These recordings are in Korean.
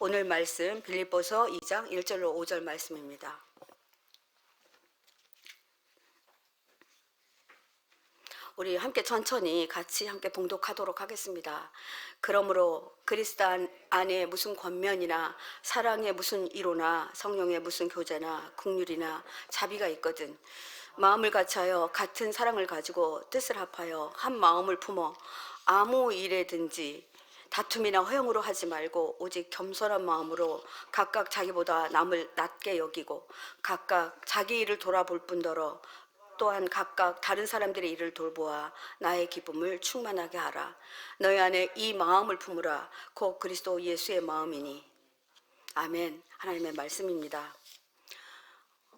오늘 말씀 빌립보서 2장 1절로 5절 말씀입니다. 우리 함께 천천히 같이 함께 봉독하도록 하겠습니다. 그러므로 그리스도 안에 무슨 권면이나 사랑의 무슨 이로나 성령의 무슨 교제나 긍휼이나 자비가 있거든 마음을 같이하여 같은 사랑을 가지고 뜻을 합하여 한 마음을 품어 아무 일에든지 다툼이나 허용으로 하지 말고 오직 겸손한 마음으로 각각 자기보다 남을 낮게 여기고 각각 자기 일을 돌아볼 뿐더러 또한 각각 다른 사람들의 일을 돌보아 나의 기쁨을 충만하게 하라. 너희 안에 이 마음을 품으라. 곧 그리스도 예수의 마음이니. 아멘. 하나님의 말씀입니다.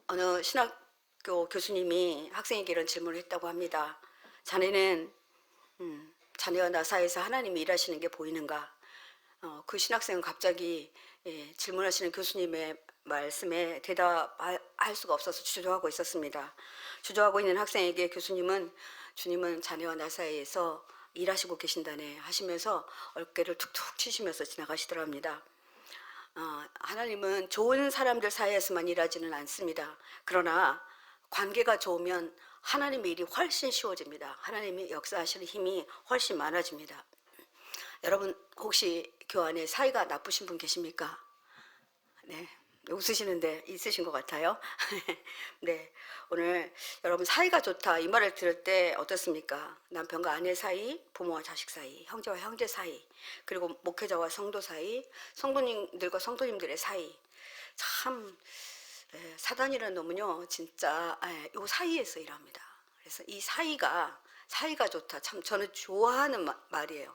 어느 신학교 교수님이 학생에게 이런 질문을 했다고 합니다. 자네는 자네와 나 사이에서 하나님이 일하시는 게 보이는가? 그 신학생은 갑자기 질문하시는 교수님의 말씀에 대답할 수가 없어서 주저하고 있었습니다. 주저하고 있는 학생에게 교수님은 주님은 자네와 나 사이에서 일하시고 계신다네 하시면서 어깨를 툭툭 치시면서 지나가시더랍니다. 하나님은 좋은 사람들 사이에서만 일하지는 않습니다. 그러나 관계가 좋으면 하나님의 일이 훨씬 쉬워집니다. 하나님이 역사하시는 힘이 훨씬 많아집니다. 여러분 혹시 교회 안에 사이가 나쁘신 분 계십니까? 네, 웃으시는데 있으신 것 같아요. 네, 오늘 여러분 사이가 좋다 이 말을 들을 때 어떻습니까? 남편과 아내 사이, 부모와 자식 사이, 형제와 형제 사이, 그리고 목회자와 성도 사이, 성도님들과 성도님들의 사이. 참 사단이라는 놈은요 진짜 요 사이에서 일합니다. 그래서 이 사이가 좋다. 참 저는 좋아하는 말이에요.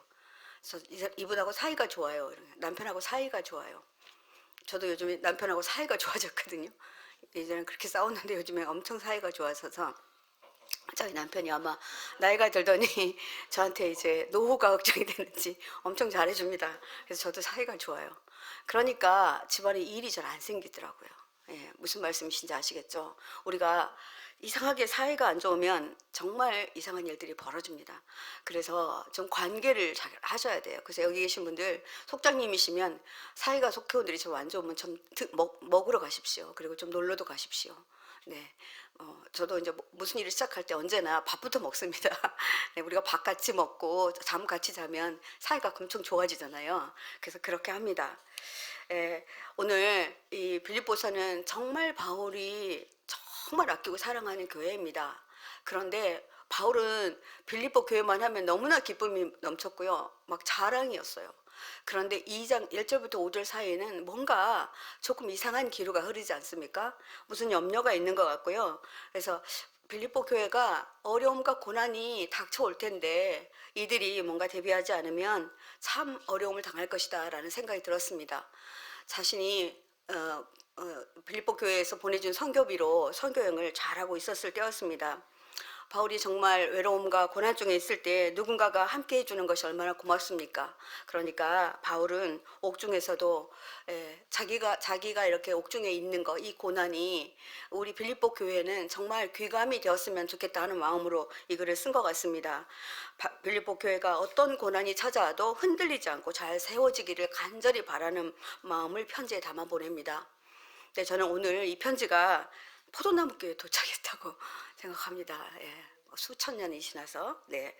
그래서 이분하고 사이가 좋아요. 남편하고 사이가 좋아요. 저도 요즘에 남편하고 사이가 좋아졌거든요. 예전에 그렇게 싸웠는데 요즘에 엄청 사이가 좋아져서 저희 남편이 아마 나이가 들더니 저한테 이제 노후가 걱정이 되는지 엄청 잘해줍니다. 그래서 저도 사이가 좋아요. 그러니까 집안에 일이 잘 안 생기더라고요. 예, 무슨 말씀이신지 아시겠죠? 우리가 이상하게 사이가 안 좋으면 정말 이상한 일들이 벌어집니다. 그래서 좀 관계를 잘 하셔야 돼요. 그래서 여기 계신 분들 속장님이시면 사이가 속회원들이 좀 안 좋으면 좀 먹으러 가십시오. 그리고 좀 놀러도 가십시오. 네, 저도 이제 무슨 일을 시작할 때 언제나 밥부터 먹습니다. 네, 우리가 밥 같이 먹고 잠 같이 자면 사이가 엄청 좋아지잖아요. 그래서 그렇게 합니다. 오늘 이 빌립보서는 정말 바울이 정말 아끼고 사랑하는 교회입니다. 그런데 바울은 빌립보 교회만 하면 너무나 기쁨이 넘쳤고요. 막 자랑이었어요. 그런데 2장 1절부터 5절 사이에는 뭔가 조금 이상한 기류가 흐르지 않습니까? 무슨 염려가 있는 것 같고요. 그래서 빌립보 교회가 어려움과 고난이 닥쳐올 텐데 이들이 뭔가 대비하지 않으면 참 어려움을 당할 것이다 라는 생각이 들었습니다. 자신이 빌립보 교회에서 보내준 선교비로 선교여행을 잘하고 있었을 때였습니다. 바울이 정말 외로움과 고난 중에 있을 때 누군가가 함께 해주는 것이 얼마나 고맙습니까? 그러니까 바울은 옥중에서도 자기가 이렇게 옥중에 있는 거, 이 고난이 우리 빌립보 교회는 정말 귀감이 되었으면 좋겠다 하는 마음으로 이 글을 쓴 것 같습니다. 빌립보 교회가 어떤 고난이 찾아와도 흔들리지 않고 잘 세워지기를 간절히 바라는 마음을 편지에 담아 보냅니다. 네, 저는 오늘 이 편지가 포도나무교에 도착했다고 생각합니다. 예, 수천 년이 지나서. 네,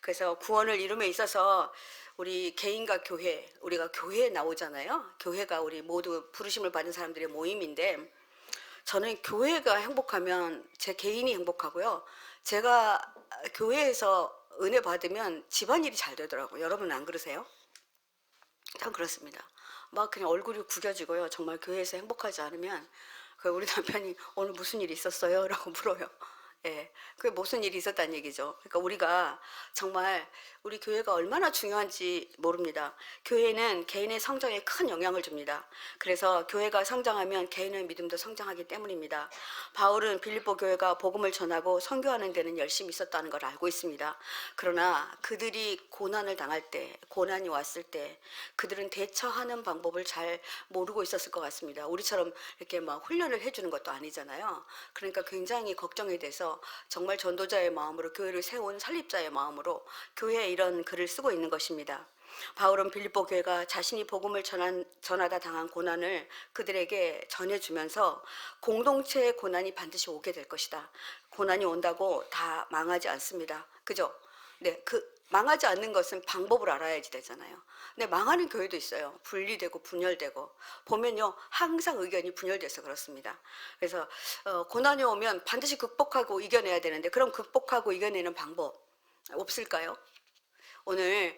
그래서 구원을 이룸에 있어서 우리 개인과 교회, 우리가 교회에 나오잖아요. 교회가 우리 모두 부르심을 받은 사람들의 모임인데 저는 교회가 행복하면 제 개인이 행복하고요. 제가 교회에서 은혜 받으면 집안일이 잘 되더라고요. 여러분 안 그러세요? 전 그렇습니다. 막 그냥 얼굴이 구겨지고요. 정말 교회에서 행복하지 않으면 우리 남편이 오늘 무슨 일이 있었어요? 라고 물어요. 예, 그게 무슨 일이 있었다는 얘기죠. 그러니까 우리가 정말 우리 교회가 얼마나 중요한지 모릅니다. 교회는 개인의 성장에 큰 영향을 줍니다. 그래서 교회가 성장하면 개인의 믿음도 성장하기 때문입니다. 바울은 빌립보 교회가 복음을 전하고 선교하는 데는 열심히 있었다는 걸 알고 있습니다. 그러나 그들이 고난을 당할 때, 고난이 왔을 때 그들은 대처하는 방법을 잘 모르고 있었을 것 같습니다. 우리처럼 이렇게 막 훈련을 해주는 것도 아니잖아요. 그러니까 굉장히 걱정이 돼서 정말 전도자의 마음으로 교회를 세운 설립자의 마음으로 교회에 이런 글을 쓰고 있는 것입니다. 바울은 빌립보 교회가 자신이 복음을 전하다 당한 고난을 그들에게 전해주면서 공동체의 고난이 반드시 오게 될 것이다. 고난이 온다고 다 망하지 않습니다. 그죠? 네, 망하지 않는 것은 방법을 알아야지 되잖아요. 근데 망하는 교회도 있어요. 분리되고 분열되고 보면요, 항상 의견이 분열돼서 그렇습니다. 그래서 고난이 오면 반드시 극복하고 이겨내야 되는데, 그럼 극복하고 이겨내는 방법 없을까요? 오늘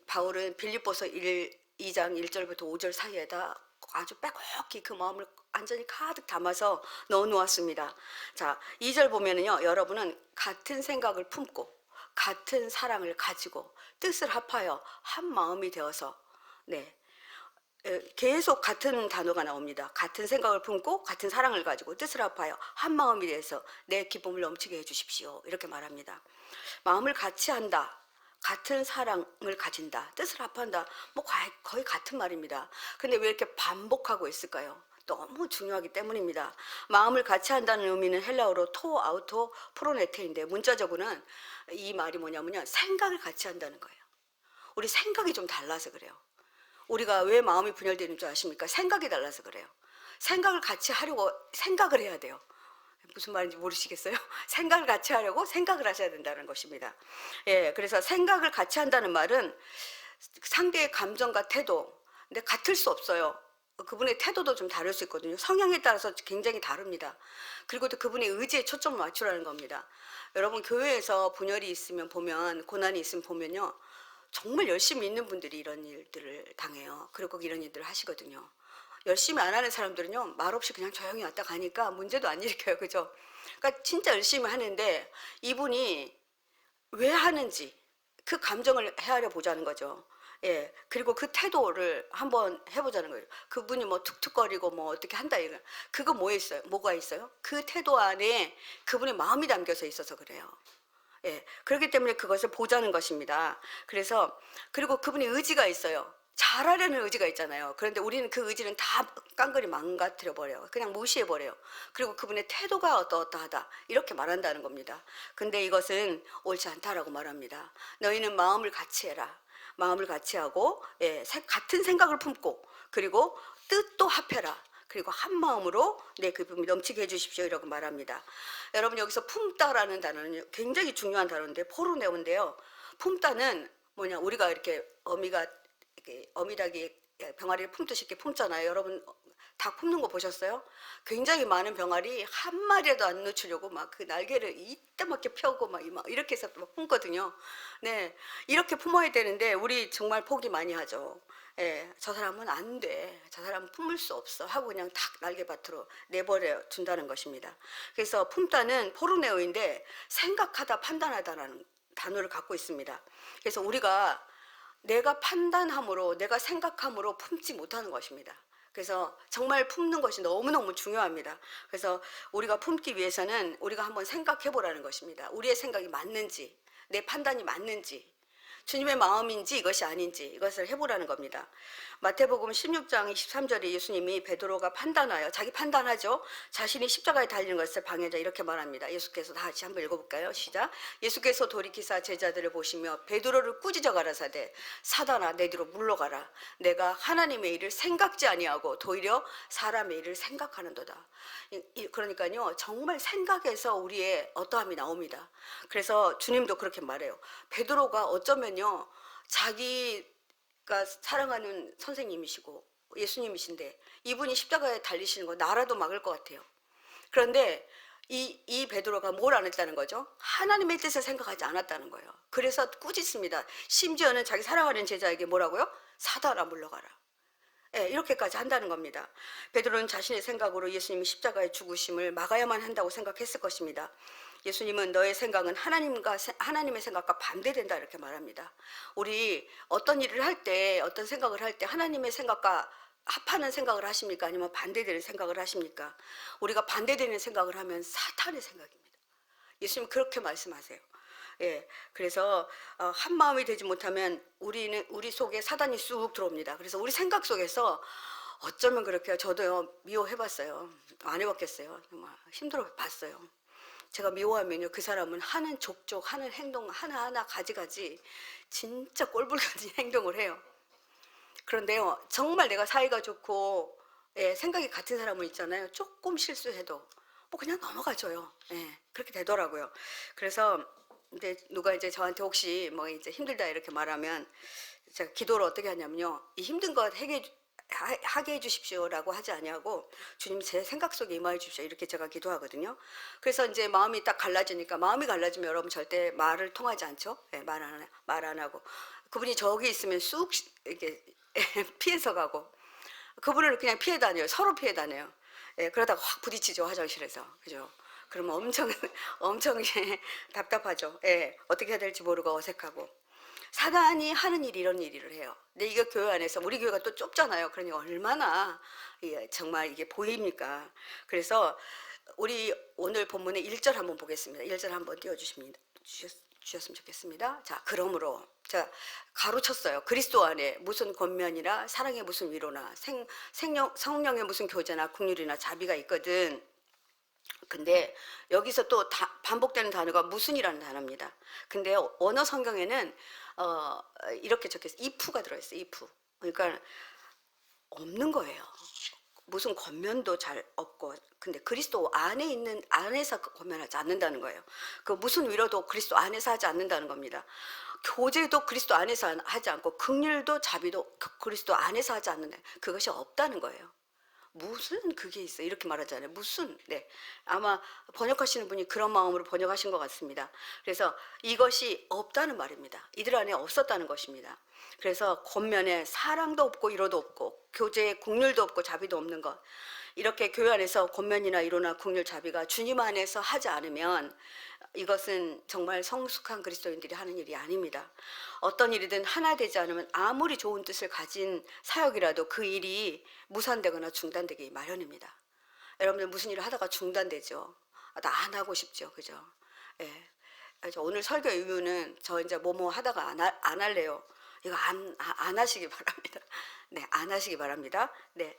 바울은 빌립보서 2장 1절부터 5절 사이에다 아주 빼곡히 그 마음을 완전히 가득 담아서 넣어 놓았습니다. 자, 2절 보면은요, 여러분은 같은 생각을 품고 같은 사랑을 가지고 뜻을 합하여 한 마음이 되어서, 네, 계속 같은 단어가 나옵니다. 같은 생각을 품고 같은 사랑을 가지고 뜻을 합하여 한 마음이 돼서 내 기쁨을 넘치게 해주십시오. 이렇게 말합니다. 마음을 같이 한다, 같은 사랑을 가진다, 뜻을 합한다, 뭐 거의 같은 말입니다. 근데 왜 이렇게 반복하고 있을까요? 너무 중요하기 때문입니다. 마음을 같이 한다는 의미는 헬라어로 토 아우토 프로네테인데, 문자적으로는 이 말이 뭐냐면요, 생각을 같이 한다는 거예요. 우리 생각이 좀 달라서 그래요. 우리가 왜 마음이 분열되는 줄 아십니까? 생각이 달라서 그래요. 생각을 같이 하려고 생각을 해야 돼요. 무슨 말인지 모르시겠어요? 생각을 같이 하려고 생각을 하셔야 된다는 것입니다. 예, 그래서 생각을 같이 한다는 말은 상대의 감정과 태도, 근데 같을 수 없어요. 그분의 태도도 좀 다를 수 있거든요. 성향에 따라서 굉장히 다릅니다. 그리고 또 그분의 의지에 초점을 맞추라는 겁니다. 여러분, 교회에서 분열이 있으면 보면, 고난이 있으면 보면요, 정말 열심히 있는 분들이 이런 일들을 당해요. 그리고 이런 일들을 하시거든요. 열심히 안 하는 사람들은요, 말없이 그냥 조용히 왔다 가니까 문제도 안 일으켜요. 그죠? 그러니까 진짜 열심히 하는데 이분이 왜 하는지 그 감정을 헤아려 보자는 거죠. 예, 그리고 그 태도를 한번 해보자는 거예요. 그분이 뭐 툭툭거리고 뭐 어떻게 한다 이거, 그거 뭐 있어요? 뭐가 있어요? 그 태도 안에 그분의 마음이 담겨서 있어서 그래요. 예, 그렇기 때문에 그것을 보자는 것입니다. 그래서, 그리고 그분의 의지가 있어요. 잘하려는 의지가 있잖아요. 그런데 우리는 그 의지는 다 깡그리 망가뜨려 버려요. 그냥 무시해 버려요. 그리고 그분의 태도가 어떠어떠하다 이렇게 말한다는 겁니다. 근데 이것은 옳지 않다라고 말합니다. 너희는 마음을 같이 해라. 마음을 같이 하고, 예, 같은 생각을 품고, 그리고 뜻도 합해라. 그리고 한 마음으로 내 기쁨이 넘치게 해주십시오. 이라고 말합니다. 여러분, 여기서 품다라는 단어는 굉장히 중요한 단어인데, 포르네오인데요. 품다는 뭐냐, 우리가 이렇게 어미닭이 병아리를 품듯이 이렇게 품잖아요. 여러분, 닭 품는 거 보셨어요? 굉장히 많은 병아리 한 마리라도 안 놓치려고 막 그 날개를 이따맣게 펴고 막 이렇게 해서 막 품거든요. 네, 이렇게 품어야 되는데 우리 정말 포기 많이 하죠. 예, 저 사람은 안 돼, 저 사람은 품을 수 없어 하고 그냥 탁 날개밭으로 내버려 둔다는 것입니다. 그래서 품다는 포르네오인데 생각하다, 판단하다라는 단어를 갖고 있습니다. 그래서 우리가 내가 판단함으로, 내가 생각함으로 품지 못하는 것입니다. 그래서 정말 품는 것이 너무너무 중요합니다. 그래서 우리가 품기 위해서는 우리가 한번 생각해 보라는 것입니다. 우리의 생각이 맞는지, 내 판단이 맞는지, 주님의 마음인지 이것이 아닌지 이것을 해보라는 겁니다. 마태복음 16장 23절에 예수님이 베드로가 판단하여, 자기 판단하죠, 자신이 십자가에 달리는 것을 방해하자 이렇게 말합니다. 예수께서 다시 한번 읽어볼까요? 시작. 예수께서 돌이키사 제자들을 보시며 베드로를 꾸짖어 가라사대, 사단아 내 뒤로 물러가라. 내가 하나님의 일을 생각지 아니하고 도리어 사람의 일을 생각하는도다. 그러니까요, 정말 생각에서 우리의 어떠함이 나옵니다. 그래서 주님도 그렇게 말해요. 베드로가 어쩌면요, 자기가 사랑하는 선생님이시고 예수님이신데 이분이 십자가에 달리시는 거 나라도 막을 것 같아요. 그런데 이 베드로가 뭘 안 했다는 거죠? 하나님의 뜻을 생각하지 않았다는 거예요. 그래서 꾸짖습니다. 심지어는 자기 사랑하는 제자에게 뭐라고요? 사단아 물러가라. 예, 이렇게까지 한다는 겁니다. 베드로는 자신의 생각으로 예수님이 십자가에 죽으심을 막아야만 한다고 생각했을 것입니다. 예수님은 너의 생각은 하나님의 생각과 반대된다 이렇게 말합니다. 우리 어떤 일을 할 때, 어떤 생각을 할 때 하나님의 생각과 합하는 생각을 하십니까? 아니면 반대되는 생각을 하십니까? 우리가 반대되는 생각을 하면 사탄의 생각입니다. 예수님 그렇게 말씀하세요. 예, 그래서 한 마음이 되지 못하면 우리 속에 사단이 쑥 들어옵니다. 그래서 우리 생각 속에서 어쩌면 그렇게, 저도요 미워해봤어요. 안 해봤겠어요. 정말 힘들어 봤어요. 제가 미워하면요, 그 사람은 하는 족족 하는 행동 하나하나 가지가지 진짜 꼴불같은 행동을 해요. 그런데요, 정말 내가 사이가 좋고 예, 생각이 같은 사람은 있잖아요. 조금 실수해도 뭐 그냥 넘어가줘요. 예, 그렇게 되더라고요. 그래서 근데 누가 이제 저한테 혹시 뭐 이제 힘들다 이렇게 말하면 제가 기도를 어떻게 하냐면요, 이 힘든 것 하게 해주십시오라고 하지 아니하고 주님 제 생각 속에 임하여 주십시오 이렇게 제가 기도하거든요. 그래서 이제 마음이 딱 갈라지니까, 마음이 갈라지면 여러분 절대 말을 통하지 않죠. 예, 말 안 하고 그분이 저기 있으면 쑥 이렇게 피해서 가고, 그분을 그냥 피해 다녀요. 서로 피해 다녀요. 예, 그러다가 확 부딪히죠, 화장실에서. 그죠? 그러면 엄청 엄청 답답하죠. 예, 어떻게 해야 될지 모르고 어색하고. 사단이 하는 일이 이런 일을 해요. 근데 이거 교회 안에서 우리 교회가 또 좁잖아요. 그러니 얼마나 정말 이게 보입니까? 그래서 우리 오늘 본문의 1절 한번 보겠습니다. 1절 한번 주셨으면 좋겠습니다. 자, 그러므로 제가 가로쳤어요. 그리스도 안에 무슨 권면이나 사랑의 무슨 위로나 성령의 무슨 교제나 긍휼이나 자비가 있거든. 근데 여기서 또 반복되는 단어가 무슨이라는 단어입니다. 근데 원어 성경에는 이렇게 적혀있어요. if가 들어있어요. if. 그러니까 없는 거예요. 무슨 권면도 잘 없고, 근데 그리스도 안에 있는 안에서 권면하지 않는다는 거예요. 그 무슨 위로도 그리스도 안에서 하지 않는다는 겁니다. 교제도 그리스도 안에서 하지 않고, 긍휼도 자비도 그리스도 안에서 하지 않는다. 그것이 없다는 거예요. 무슨 그게 있어 이렇게 말하잖아요. 무슨. 네, 아마 번역하시는 분이 그런 마음으로 번역하신 것 같습니다. 그래서 이것이 없다는 말입니다. 이들 안에 없었다는 것입니다. 그래서 권면에 사랑도 없고 위로도 없고 교제에 긍휼도 없고 자비도 없는 것, 이렇게 교회 안에서 권면이나 위로나 긍휼 자비가 주님 안에서 하지 않으면 이것은 정말 성숙한 그리스도인들이 하는 일이 아닙니다. 어떤 일이든 하나 되지 않으면 아무리 좋은 뜻을 가진 사역이라도 그 일이 무산되거나 중단되기 마련입니다. 여러분들 무슨 일을 하다가 중단되죠. 나 안 하고 싶죠. 그죠? 예. 그래서 오늘 설교 이유는 저 이제 뭐뭐 하다가 안 할래요. 이거 안 하시기 바랍니다. 네, 안 하시기 바랍니다. 네.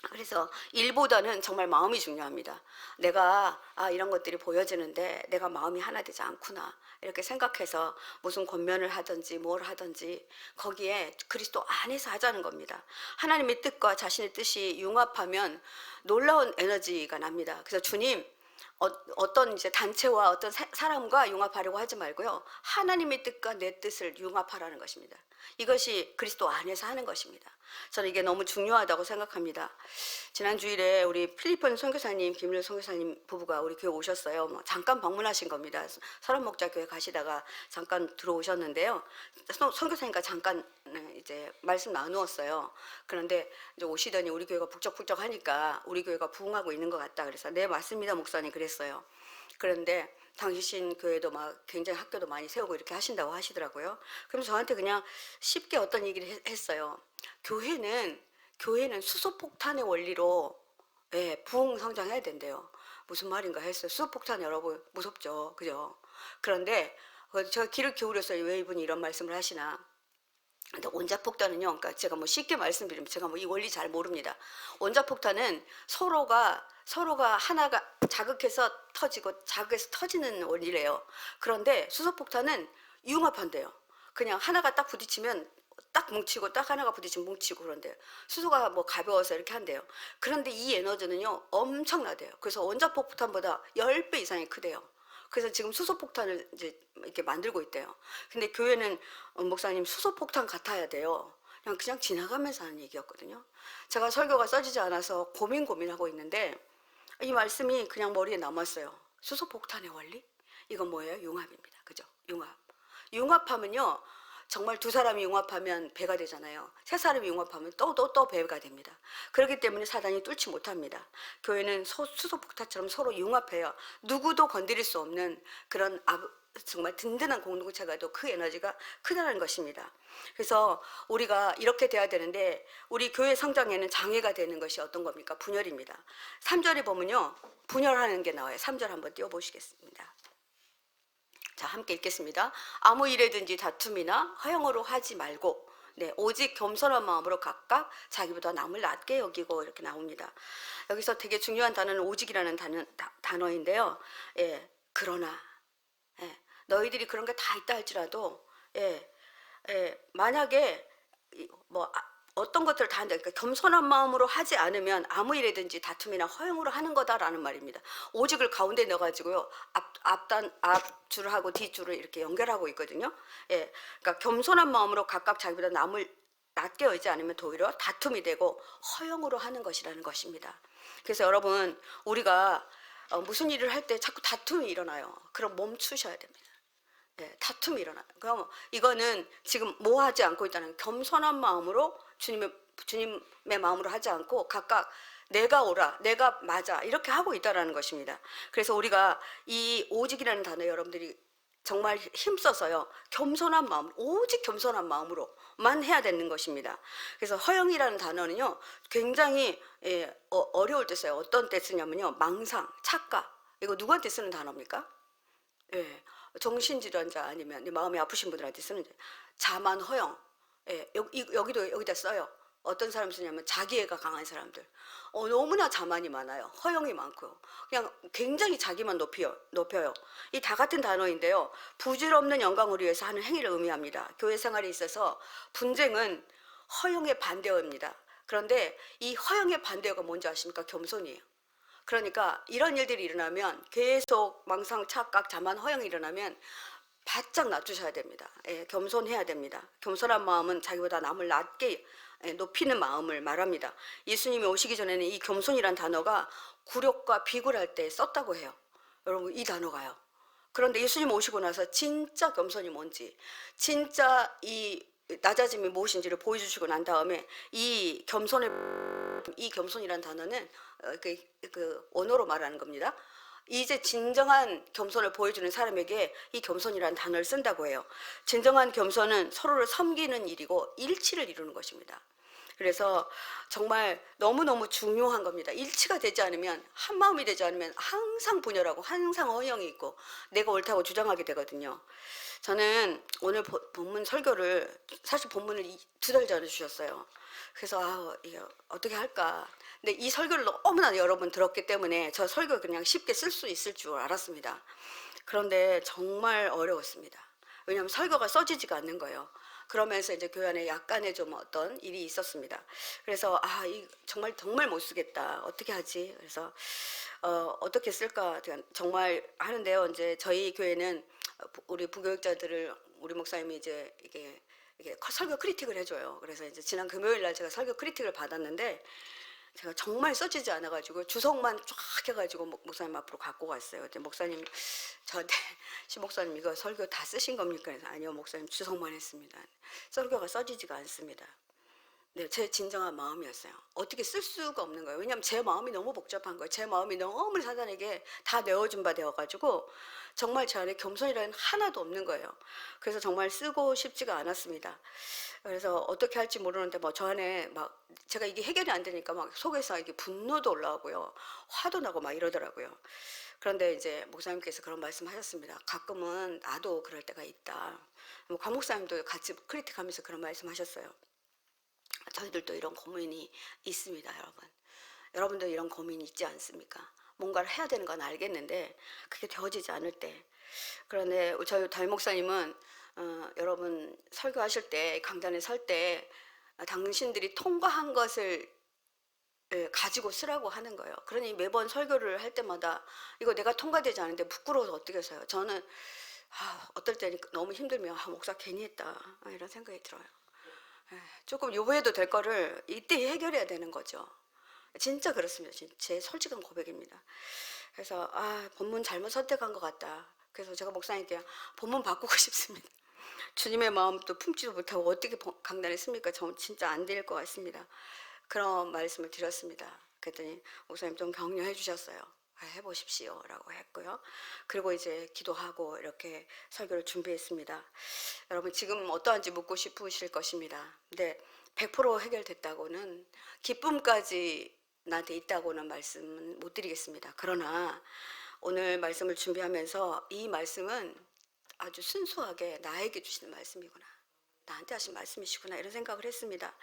그래서 일보다는 정말 마음이 중요합니다. 내가 이런 것들이 보여지는데 내가 마음이 하나 되지 않구나 이렇게 생각해서 무슨 권면을 하든지 뭘 하든지 거기에 그리스도 안에서 하자는 겁니다. 하나님의 뜻과 자신의 뜻이 융합하면 놀라운 에너지가 납니다. 그래서 주님, 어떤 이제 단체와 어떤 사람과 융합하려고 하지 말고요, 하나님의 뜻과 내 뜻을 융합하라는 것입니다. 이것이 그리스도 안에서 하는 것입니다. 저는 이게 너무 중요하다고 생각합니다. 지난 주일에 우리 필리핀 선교사님, 김일호 선교사님 부부가 우리 교회 오셨어요. 뭐 잠깐 방문하신 겁니다. 서론 목자 교회 가시다가 잠깐 들어오셨는데요. 선교사님과 잠깐 이제 말씀 나누었어요. 그런데 이제 오시더니 우리 교회가 북적북적하니까 우리 교회가 부흥하고 있는 것 같다. 그래서 네, 맞습니다, 목사님. 그랬어요. 그런데 당신 교회도 막 굉장히 학교도 많이 세우고 이렇게 하신다고 하시더라고요. 그럼 저한테 그냥 쉽게 어떤 얘기를 했어요. 교회는 수소폭탄의 원리로 부흥 성장해야 된대요. 무슨 말인가 했어요. 수소폭탄 여러분 무섭죠, 그죠? 그런데 제가 귀를 기울였어요. 왜 이분이 이런 말씀을 하시나. 근데 원자폭탄은요, 그러니까 제가 뭐 쉽게 말씀드리면, 제가 뭐 이 원리 잘 모릅니다. 원자폭탄은 서로가 하나가 자극해서 터지고 자극해서 터지는 원리래요. 그런데 수소폭탄은 융합한대요. 그냥 하나가 딱 부딪히면 딱 뭉치고, 딱 하나가 부딪히면 뭉치고 그런데요. 수소가 뭐 가벼워서 이렇게 한대요. 그런데 이 에너지는요 엄청나대요. 그래서 원자폭탄보다 10배 이상이 크대요. 그래서 지금 수소폭탄을 이제 이렇게 만들고 있대요. 근데 교회는 목사님 수소폭탄 같아야 돼요. 그냥 지나가면서 하는 얘기였거든요. 제가 설교가 써지지 않아서 고민하고 있는데 이 말씀이 그냥 머리에 남았어요. 수소폭탄의 원리? 이건 뭐예요? 융합입니다. 그죠? 융합하면요, 정말 두 사람이 융합하면 배가 되잖아요. 세 사람이 융합하면 또 배가 됩니다. 그렇기 때문에 사단이 뚫지 못합니다. 교회는 수소폭탄처럼 서로 융합해요. 누구도 건드릴 수 없는 그런 정말 든든한 공동체가 또 그 에너지가 크다는 것입니다. 그래서 우리가 이렇게 돼야 되는데, 우리 교회 성장에는 장애가 되는 것이 어떤 겁니까? 분열입니다. 3절에 보면요, 분열하는 게 나와요. 3절 한번 띄워보시겠습니다. 자, 함께 읽겠습니다. 아무 일에든지 다툼이나 허영으로 하지 말고 네, 오직 겸손한 마음으로 각각 자기보다 남을 낮게 여기고 이렇게 나옵니다. 여기서 되게 중요한 단어는 오직이라는 단어인데요. 예, 그러나 예, 너희들이 그런 게 다 있다 할지라도 예, 만약에 어떤 것들을 다 한다. 그러니까 겸손한 마음으로 하지 않으면 아무 일이든지 다툼이나 허용으로 하는 거다라는 말입니다. 오직을 가운데 넣어가지고요. 앞줄하고 뒷줄을 이렇게 연결하고 있거든요. 예, 그러니까 겸손한 마음으로 각각 자기보다 남을 낮게 여기지 않으면 오히려 다툼이 되고 허용으로 하는 것이라는 것입니다. 그래서 여러분 우리가 무슨 일을 할 때 자꾸 다툼이 일어나요. 그럼 멈추셔야 됩니다. 네, 다툼이 일어나요. 그럼 이거는 지금 뭐 하지 않고 있다는 겸손한 마음으로 주님의 마음으로 하지 않고 각각 내가 옳아, 내가 맞아 이렇게 하고 있다라는 것입니다. 그래서 우리가 이 오직이라는 단어 여러분들이 정말 힘써서요. 겸손한 마음, 오직 겸손한 마음으로만 해야 되는 것입니다. 그래서 허영이라는 단어는요. 굉장히 어려울 때 써요. 어떤 때 쓰냐면요. 망상, 착각. 이거 누구한테 쓰는 단어입니까? 예, 정신질환자 아니면 마음이 아프신 분들한테 쓰는 자만 허영. 예, 여기다 써요. 어떤 사람 쓰냐면 자기애가 강한 사람들. 너무나 자만이 많아요. 허영이 많고요. 그냥 굉장히 자기만 높여요. 이 다 같은 단어인데요. 부질없는 영광을 위해서 하는 행위를 의미합니다. 교회 생활에 있어서 분쟁은 허영의 반대어입니다. 그런데 이 허영의 반대어가 뭔지 아십니까? 겸손이에요. 그러니까 이런 일들이 일어나면 계속 망상, 착각, 자만, 허영이 일어나면 바짝 놔두셔야 됩니다. 예, 겸손해야 됩니다. 겸손한 마음은 자기보다 남을 낮게 높이는 마음을 말합니다. 예수님이 오시기 전에는 이 겸손이란 단어가 굴욕과 비굴할 때 썼다고 해요. 여러분 이 단어가요. 그런데 예수님 오시고 나서 진짜 겸손이 뭔지, 진짜 이 낮아짐이 무엇인지를 보여주시고 난 다음에 이 겸손이란 단어는 언어로 말하는 겁니다. 이제 진정한 겸손을 보여주는 사람에게 이 겸손이라는 단어를 쓴다고 해요. 진정한 겸손은 서로를 섬기는 일이고 일치를 이루는 것입니다. 그래서 정말 너무너무 중요한 겁니다. 일치가 되지 않으면, 한 마음이 되지 않으면 항상 분열하고 항상 어영이 있고 내가 옳다고 주장하게 되거든요. 저는 오늘 본문 설교를 사실 본문을 2달 전에 주셨어요. 그래서 이게 어떻게 할까. 근데 이 설교를 너무나 여러 번 들었기 때문에 저 설교 그냥 쉽게 쓸 수 있을 줄 알았습니다. 그런데 정말 어려웠습니다. 왜냐하면 설교가 써지지가 않는 거예요. 그러면서 이제 교회 안에 약간의 좀 어떤 일이 있었습니다. 그래서 정말 못 쓰겠다. 어떻게 하지? 그래서 어떻게 쓸까 정말 하는데요. 이제 저희 교회는 우리 부교육자들을 우리 목사님이 이제 이게 설교 크리틱을 해줘요. 그래서 이제 지난 금요일 날 제가 설교 크리틱을 받았는데 제가 정말 써지지 않아가지고 주석만 쫙 해가지고 목사님 앞으로 갖고 갔어요. 근데 목사님 저한테 목사님 이거 설교 다 쓰신 겁니까? 그래서 아니요 목사님 주석만 했습니다. 설교가 써지지가 않습니다. 네, 제 진정한 마음이었어요. 어떻게 쓸 수가 없는 거예요. 왜냐하면 제 마음이 너무 복잡한 거예요. 제 마음이 너무 사단에게 다 내어준 바 되어가지고 정말 제 안에 겸손이라는 하나도 없는 거예요. 그래서 정말 쓰고 싶지가 않았습니다. 그래서 어떻게 할지 모르는데 저 안에 제가 이게 해결이 안 되니까 속에서 이게 분노도 올라오고요. 화도 나고 이러더라고요. 그런데 이제 목사님께서 그런 말씀하셨습니다. 가끔은 나도 그럴 때가 있다. 관 목사님도 같이 크리틱하면서 그런 말씀하셨어요. 저희들도 이런 고민이 있습니다, 여러분. 여러분도 이런 고민이 있지 않습니까? 뭔가를 해야 되는 건 알겠는데 그게 되어지지 않을 때. 그런데 저희 담임 목사님은 여러분 설교하실 때 강단에 설 때 당신들이 통과한 것을 가지고 쓰라고 하는 거예요. 그러니 매번 설교를 할 때마다 이거 내가 통과되지 않은데 부끄러워서 어떻게 써요. 저는 어떨 때는 너무 힘들면 목사 괜히 했다 이런 생각이 들어요. 조금 요구해도 될 거를 이때 해결해야 되는 거죠. 진짜 그렇습니다. 제 솔직한 고백입니다. 그래서 본문 잘못 선택한 것 같다. 그래서 제가 목사님께 본문 바꾸고 싶습니다. 주님의 마음도 품지도 못하고 어떻게 강단했습니까? 저 진짜 안 될 것 같습니다. 그런 말씀을 드렸습니다. 그랬더니 목사님 좀 격려해 주셨어요. 해보십시오 라고 했고요. 그리고 이제 기도하고 이렇게 설교를 준비했습니다. 여러분 지금 어떠한지 묻고 싶으실 것입니다. 근데 100% 해결됐다고는, 기쁨까지 나한테 있다고는 말씀은 못 드리겠습니다. 그러나 오늘 말씀을 준비하면서 이 말씀은 아주 순수하게 나에게 주시는 말씀이구나. 나한테 하신 말씀이시구나 이런 생각을 했습니다.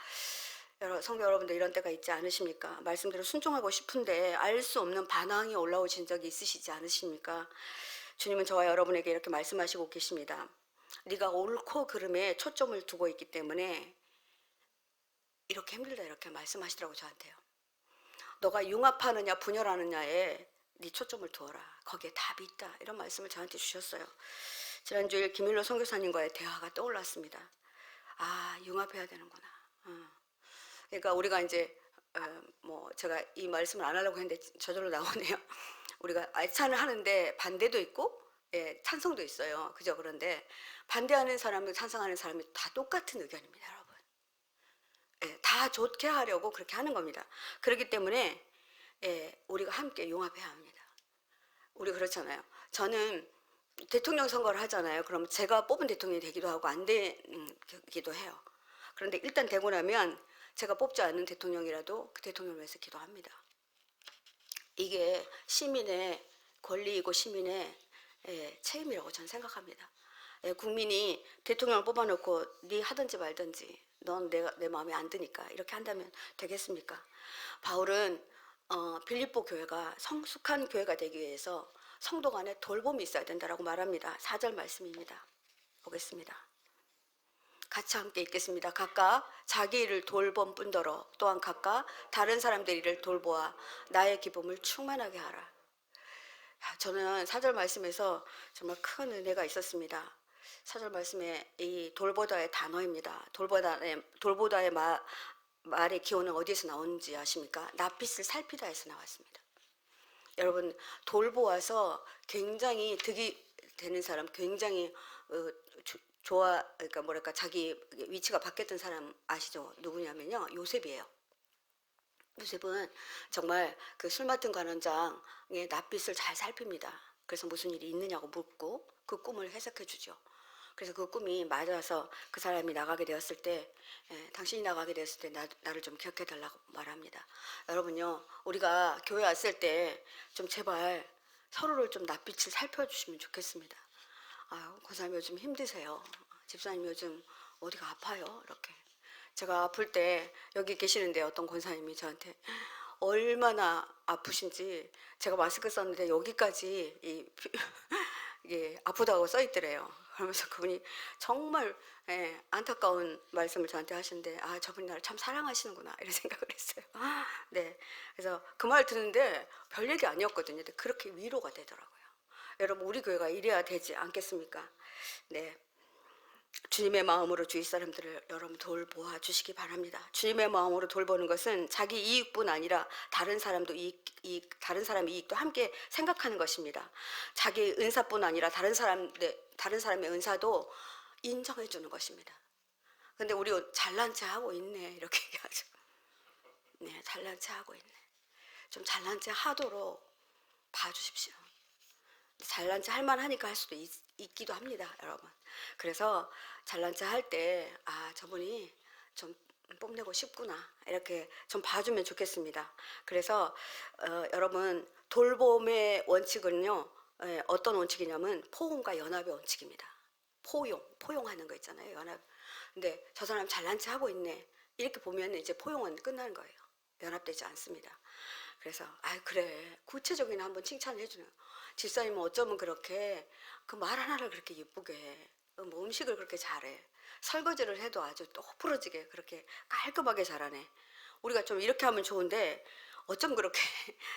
성도 여러분들 이런 때가 있지 않으십니까? 말씀대로 순종하고 싶은데 알 수 없는 반항이 올라오신 적이 있으시지 않으십니까? 주님은 저와 여러분에게 이렇게 말씀하시고 계십니다. 네가 옳고 그름에 초점을 두고 있기 때문에 이렇게 힘들다 이렇게 말씀하시더라고 저한테요. 너가 융합하느냐 분열하느냐에 네 초점을 두어라. 거기에 답이 있다. 이런 말씀을 저한테 주셨어요. 지난주일 김일로 선교사님과의 대화가 떠올랐습니다. 아, 융합해야 되는구나. 그러니까 우리가 이제 뭐 제가 이 말씀을 안 하려고 했는데 저절로 나오네요. 우리가 알찬을 하는데 반대도 있고 예, 찬성도 있어요. 그죠? 그런데 반대하는 사람과 찬성하는 사람이 다 똑같은 의견입니다, 여러분. 예, 다 좋게 하려고 그렇게 하는 겁니다. 그렇기 때문에 예, 우리가 함께 융합해야 합니다. 우리 그렇잖아요. 저는 대통령 선거를 하잖아요. 그럼 제가 뽑은 대통령이 되기도 하고 안 되기도 해요. 그런데 일단 되고 나면 제가 뽑지 않는 대통령이라도 그 대통령을 위해서 기도합니다. 이게 시민의 권리이고 시민의 책임이라고 저는 생각합니다. 국민이 대통령을 뽑아놓고 네 하든지 말든지 넌 내 마음에 안 드니까 이렇게 한다면 되겠습니까? 바울은 빌립보 교회가 성숙한 교회가 되기 위해서 성도 간에 돌봄이 있어야 된다라고 말합니다. 4절 말씀입니다. 보겠습니다. 같이 함께 읽겠습니다. 각각 자기 일을 돌봄 뿐더러 또한 각각 다른 사람들 일을 돌보아 나의 기쁨을 충만하게 하라. 저는 4절 말씀에서 정말 큰 은혜가 있었습니다. 4절 말씀에 이 돌보다의 단어입니다. 돌보다의 말의 기호는 어디에서 나오는지 아십니까? 낯빛을 살피다에서 나왔습니다. 여러분 돌보아서 굉장히 득이 되는 사람, 굉장히 그러니까 뭐랄까 자기 위치가 바뀌었던 사람 아시죠? 누구냐면요, 요셉이에요. 요셉은 정말 그 술 맡은 관원장의 낯빛을 잘 살핍니다. 그래서 무슨 일이 있느냐고 묻고 그 꿈을 해석해 주죠. 그래서 그 꿈이 맞아서 그 사람이 나가게 되었을 때 당신이 나가게 되었을 때 나를 좀 기억해 달라고 말합니다. 여러분요, 우리가 교회 왔을 때 좀 제발 서로를 좀 낯빛을 살펴주시면 좋겠습니다. 아유, 고사님 요즘 힘드세요. 집사님 요즘 어디가 아파요? 이렇게. 제가 아플 때 여기 계시는데 어떤 권사님이 저한테 얼마나 아프신지 제가 마스크 썼는데 여기까지 이게 아프다고 써 있더래요. 그러면서 그분이 정말 안타까운 말씀을 저한테 하시는데 아, 저분이 나를 참 사랑하시는구나 이런 생각을 했어요. 네, 그래서 그 말 듣는데 별 얘기 아니었거든요. 근데 그렇게 위로가 되더라고요. 여러분 우리 교회가 이래야 되지 않겠습니까? 네. 주님의 마음으로 주위 사람들을 여러분 돌보아 주시기 바랍니다. 주님의 마음으로 돌보는 것은 자기 이익뿐 아니라 다른 사람도 다른 사람의 이익도 함께 생각하는 것입니다. 자기 은사뿐 아니라 다른 사람의 은사도 인정해 주는 것입니다. 근데 우리 잘난 체 하고 있네 이렇게 얘기하죠. 네, 잘난 체 하고 있네. 좀 잘난 체 하도록 봐주십시오. 잘난 체 할 만하니까 할 수도 있기도 합니다, 여러분. 그래서 잘난 체 할 때 아, 저분이 좀 뽐내고 싶구나 이렇게 좀 봐주면 좋겠습니다. 그래서 여러분 돌봄의 원칙은요, 어떤 원칙이냐면 포옹과 연합의 원칙입니다. 포용하는 거 있잖아요, 연합. 근데 저 사람 잘난 체 하고 있네 이렇게 보면 이제 포용은 끝나는 거예요. 연합되지 않습니다. 그래서 아, 그래 구체적인 한번 칭찬을 해주는. 집사님은 어쩌면 그렇게 그 말 하나를 그렇게 예쁘게 해. 뭐 음식을 그렇게 잘해. 설거지를 해도 아주 똑부러지게 그렇게 깔끔하게 잘하네. 우리가 좀 이렇게 하면 좋은데 어쩜 그렇게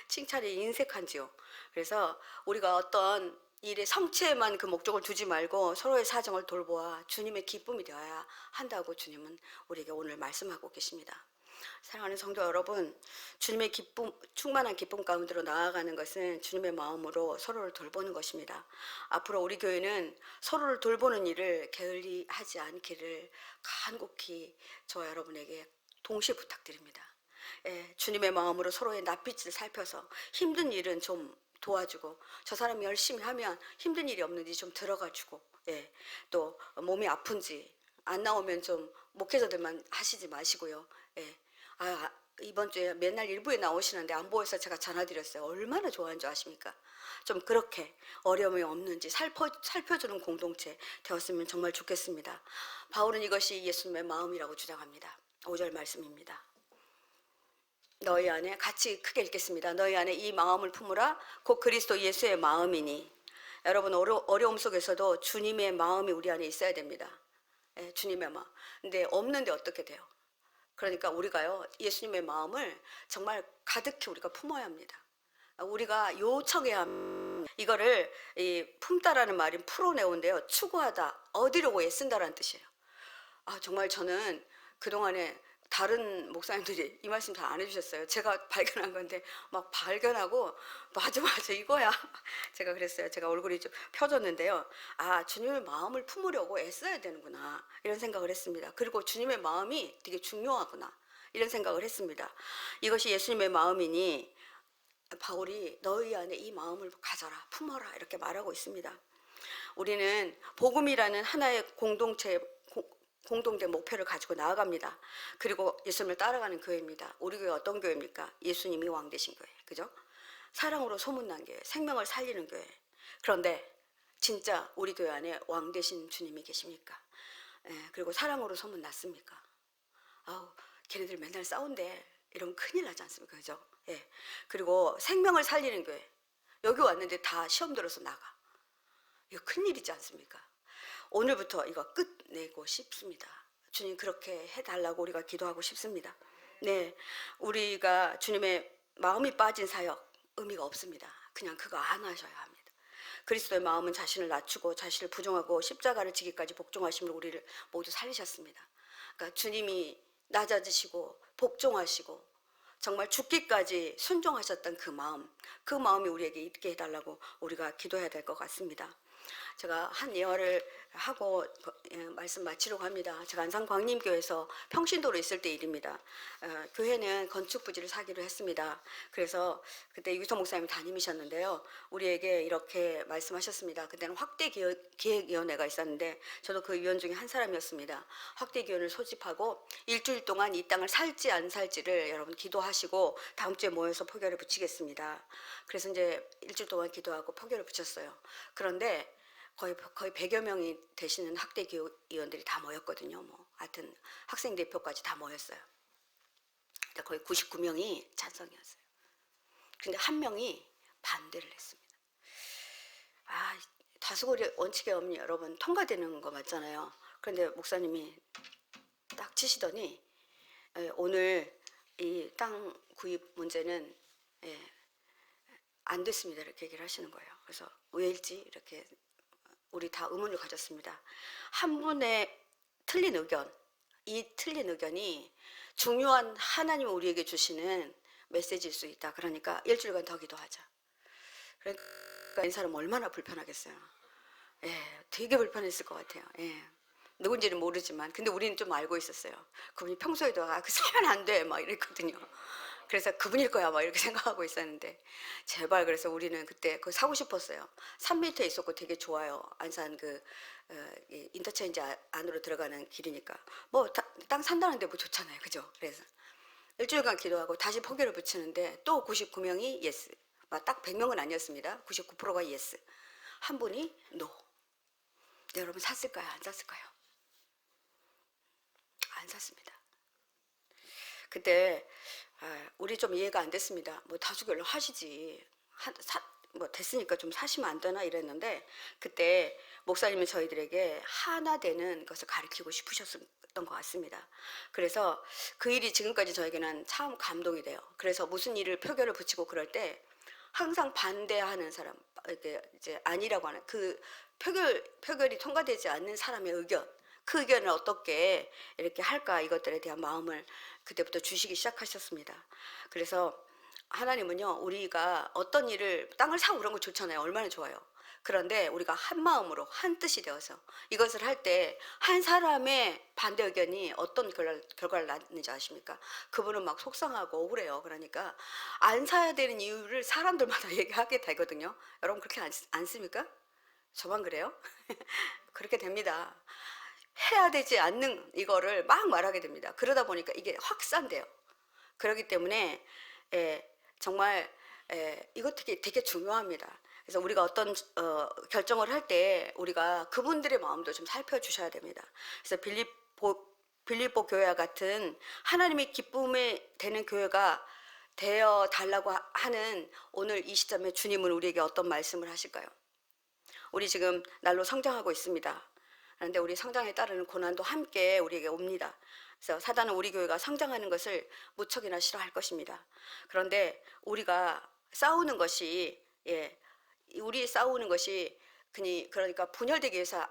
칭찬이 인색한지요. 그래서 우리가 어떤 일의 성취에만 그 목적을 두지 말고 서로의 사정을 돌보아 주님의 기쁨이 되어야 한다고 주님은 우리에게 오늘 말씀하고 계십니다. 사랑하는 성도 여러분, 주님의 기쁨, 충만한 기쁨 가운데로 나아가는 것은 주님의 마음으로 서로를 돌보는 것입니다. 앞으로 우리 교회는 서로를 돌보는 일을 게을리하지 않기를 간곡히 저와 여러분에게 동시에 부탁드립니다. 주님의 마음으로 서로의 낯빛을 살펴서 힘든 일은 좀 도와주고 저 사람이 열심히 하면 힘든 일이 없는지 좀 들어가주고 또 몸이 아픈지 안 나오면 좀 목회자들만 하시지 마시고요. 이번 주에 맨날 일부에 나오시는데 안 보여서 제가 전화드렸어요. 얼마나 좋아하는 줄 아십니까? 좀 그렇게 어려움이 없는지 살펴주는 공동체 되었으면 정말 좋겠습니다. 바울은 이것이 예수님의 마음이라고 주장합니다. 5절 말씀입니다. 너희 안에, 같이 크게 읽겠습니다. 너희 안에 이 마음을 품으라. 곧 그리스도 예수의 마음이니. 여러분, 어려움 속에서도 주님의 마음이 우리 안에 있어야 됩니다. 예, 주님의 마음. 근데 없는데 어떻게 돼요? 그러니까 우리가요, 예수님의 마음을 정말 가득히 우리가 품어야 합니다. 우리가 요청해야 합니다. 이거를 품다라는 말이 풀어내온데요, 추구하다, 얻으려고 애쓴다라는 뜻이에요. 정말 저는 그동안에 다른 목사님들이 이 말씀 잘 안 해주셨어요. 제가 발견한 건데 막 발견하고 맞아 이거야. 제가 그랬어요. 제가 얼굴이 좀 펴졌는데요. 주님의 마음을 품으려고 애써야 되는구나, 이런 생각을 했습니다. 그리고 주님의 마음이 되게 중요하구나, 이런 생각을 했습니다. 이것이 예수님의 마음이니 바울이 너희 안에 이 마음을 가져라, 품어라, 이렇게 말하고 있습니다. 우리는 복음이라는 하나의 공동된 목표를 가지고 나아갑니다. 그리고 예수님을 따라가는 교회입니다. 우리 교회 어떤 교회입니까? 예수님이 왕 되신 교회, 그죠? 사랑으로 소문난 교회, 생명을 살리는 교회. 그런데 진짜 우리 교회 안에 왕 되신 주님이 계십니까? 그리고 사랑으로 소문났습니까? 걔네들 맨날 싸운대, 이러면 큰일 나지 않습니까? 그죠? 그리고 생명을 살리는 교회, 여기 왔는데 다 시험 들어서 나가. 이거 큰일이지 않습니까? 오늘부터 이거 끝내고 싶습니다. 주님, 그렇게 해달라고 우리가 기도하고 싶습니다. 네, 우리가 주님의 마음이 빠진 사역 의미가 없습니다. 그냥 그거 안 하셔야 합니다. 그리스도의 마음은 자신을 낮추고 자신을 부정하고 십자가를 지기까지 복종하심으로 우리를 모두 살리셨습니다. 그러니까 주님이 낮아지시고 복종하시고 정말 죽기까지 순종하셨던 그 마음이 우리에게 있게 해달라고 우리가 기도해야 될 것 같습니다. 제가 한 예화를 하고 말씀 마치려고 합니다. 제가 안산 광림교회에서 평신도로 있을 때 일입니다. 교회는 건축 부지를 사기로 했습니다. 그래서 그때 유기성 목사님이 담임이셨는데요, 우리에게 이렇게 말씀하셨습니다. 그때는 확대기획위원회가 있었는데 저도 그 위원 중에 한 사람이었습니다. 확대기원을 소집하고 일주일 동안 이 땅을 살지 안 살지를 여러분 기도하시고 다음 주에 모여서 표결을 붙이겠습니다. 그래서 이제 일주일 동안 기도하고 표결을 붙였어요. 그런데 거의 100여 명이 되시는 학대교육위원들이 다 모였거든요. 하여튼 학생 대표까지 다 모였어요. 거의 99명이 찬성이었어요. 근데 한 명이 반대를 했습니다. 다수결이 원칙에 없니 여러분 통과되는 거 맞잖아요. 그런데 목사님이 딱 치시더니 오늘 이 땅 구입 문제는 안 됐습니다, 이렇게 얘기를 하시는 거예요. 그래서 왜일지 이렇게 우리 다 의문을 가졌습니다. 한 분의 틀린 의견, 이 틀린 의견이 중요한 하나님이 우리에게 주시는 메시지일 수 있다. 그러니까 일주일간 더 기도하자. 그러니까 이 사람 얼마나 불편하겠어요. 되게 불편했을 것 같아요. 누군지는 모르지만 근데 우리는 좀 알고 있었어요. 그분이 평소에도 그 사면 안 돼 막 이랬거든요. 그래서 그분일 거야 막 이렇게 생각하고 있었는데 제발, 그래서 우리는 그때 그거 사고 싶었어요. 3m에 있었고 되게 좋아요. 안산 인터체인지 안으로 들어가는 길이니까 땅 산다는데 뭐 좋잖아요, 그죠? 그래서 일주일간 기도하고 다시 포기를 붙이는데 또 99명이 예스. 딱 100명은 아니었습니다. 99%가 예스. 한 분이 노. 여러분 샀을까요? 안 샀을까요? 안 샀습니다. 그때 우리 좀 이해가 안 됐습니다. 다수결로 하시지. 됐으니까 좀 사시면 안 되나 이랬는데 그때 목사님이 저희들에게 하나 되는 것을 가르치고 싶으셨던 것 같습니다. 그래서 그 일이 지금까지 저에게는 참 감동이 돼요. 그래서 무슨 일을 표결을 붙이고 그럴 때 항상 반대하는 사람, 이제 아니라고 하는 그 표결이 통과되지 않는 사람의 의견, 그 의견을 어떻게 이렇게 할까, 이것들에 대한 마음을 그때부터 주시기 시작하셨습니다. 그래서 하나님은요, 우리가 어떤 일을 땅을 사고 그런 거 좋잖아요. 얼마나 좋아요. 그런데 우리가 한 마음으로 한 뜻이 되어서 이것을 할 때 한 사람의 반대 의견이 어떤 결과를 낳는지 아십니까? 그분은 막 속상하고 억울해요. 그러니까 안 사야 되는 이유를 사람들마다 얘기하게 되거든요. 여러분 그렇게 안 씁니까? 저만 그래요? 그렇게 됩니다. 해야 되지 않는 이거를 막 말하게 됩니다. 그러다 보니까 이게 확산돼요. 그렇기 때문에 정말 이거 되게 중요합니다. 그래서 우리가 어떤 결정을 할 때 우리가 그분들의 마음도 좀 살펴주셔야 됩니다. 그래서 빌립보 교회와 같은 하나님의 기쁨에 되는 교회가 되어 달라고 하는 오늘 이 시점에 주님은 우리에게 어떤 말씀을 하실까요? 우리 지금 날로 성장하고 있습니다. 그런데 우리 성장에 따르는 고난도 함께 우리에게 옵니다. 그래서 사단은 우리 교회가 성장하는 것을 무척이나 싫어할 것입니다. 그런데 우리가 싸우는 것이 우리 싸우는 것이 그러니까 분열되기 위해서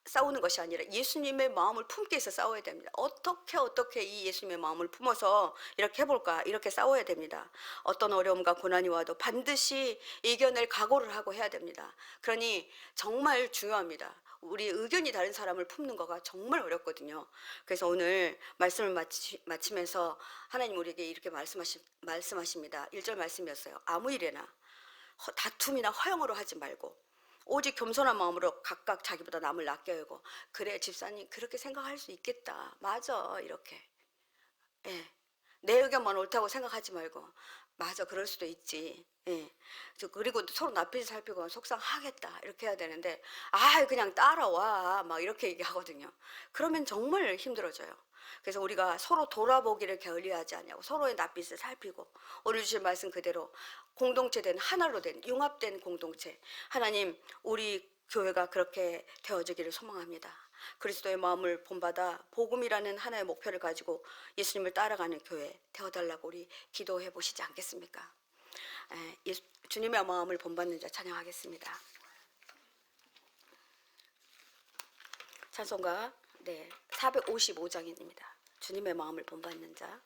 싸우는 것이 아니라 예수님의 마음을 품기 위해서 싸워야 됩니다. 어떻게 이 예수님의 마음을 품어서 이렇게 해볼까, 이렇게 싸워야 됩니다. 어떤 어려움과 고난이 와도 반드시 이겨낼 각오를 하고 해야 됩니다. 그러니 정말 중요합니다. 우리 의견이 다른 사람을 품는 거가 정말 어렵거든요. 그래서 오늘 말씀을 마치면서 하나님 우리에게 이렇게 말씀하십니다. 1절 말씀이었어요. 아무 일에나 다툼이나 허영으로 하지 말고 오직 겸손한 마음으로 각각 자기보다 남을 낫게 여기고, 그래 집사님 그렇게 생각할 수 있겠다, 맞아, 이렇게 내 의견만 옳다고 생각하지 말고 맞아, 그럴 수도 있지. 그리고 서로 낯빛을 살피고 속상하겠다 이렇게 해야 되는데 그냥 따라와 막 이렇게 얘기하거든요. 그러면 정말 힘들어져요. 그래서 우리가 서로 돌아보기를 게을리하지 않냐고 서로의 낯빛을 살피고 오늘 주신 말씀 그대로 공동체된 하나로 된 융합된 공동체, 하나님 우리 교회가 그렇게 되어지기를 소망합니다. 그리스도의 마음을 본받아 복음이라는 하나의 목표를 가지고 예수님을 따라가는 교회 되어달라고 우리 기도해 보시지 않겠습니까? 주님의 마음을 본받는 자 찬양하겠습니다. 찬송가 455장입니다. 주님의 마음을 본받는 자.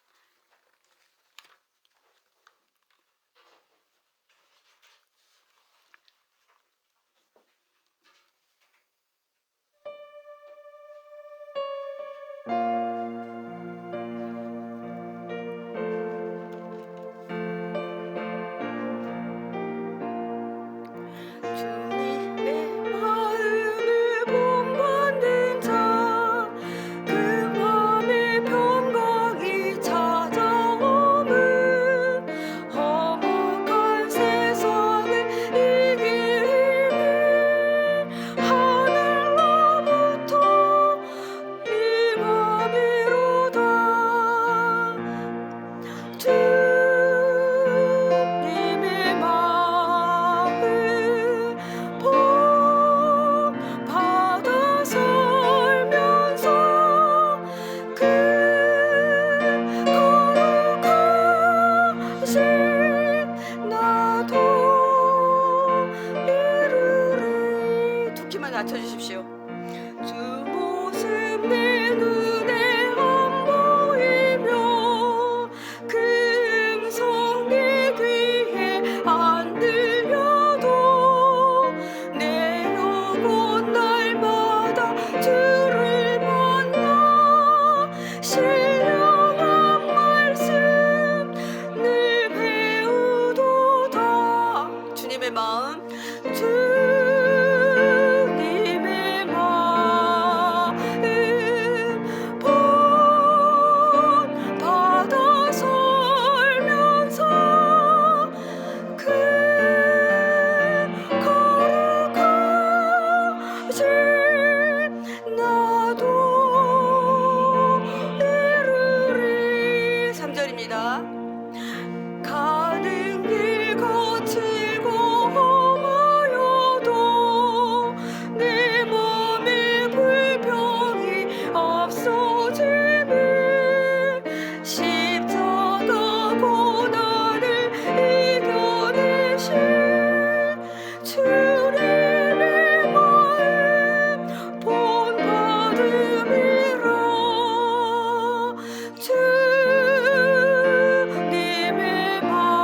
낮춰주십시오. 주 모습 내 눈에 안 보이며 그 음성 내 귀에 안 들려도 내 영혼 날마다 주를 만나 신령한 말씀 늘 배우도다. 주님의 마음 가는 길 거칠고 험하여도 내 몸에 불평이 없어짐을 십자가 고난을 이겨내신 주님의 마음 본받음이라. 주님의 마음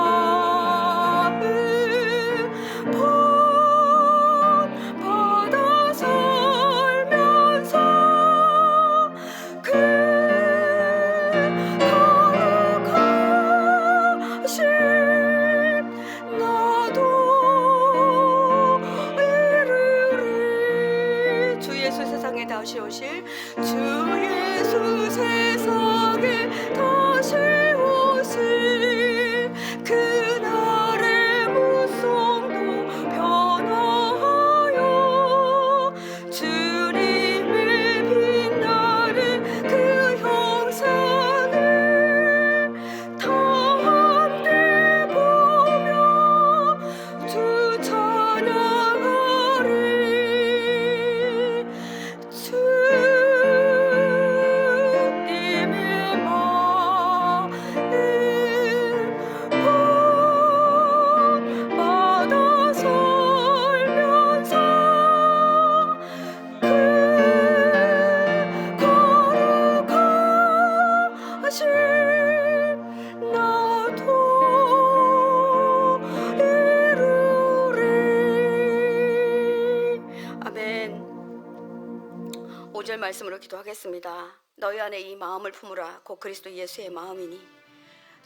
2절 말씀으로 기도하겠습니다. 너희 안에 이 마음을 품으라 곧 그리스도 예수의 마음이니.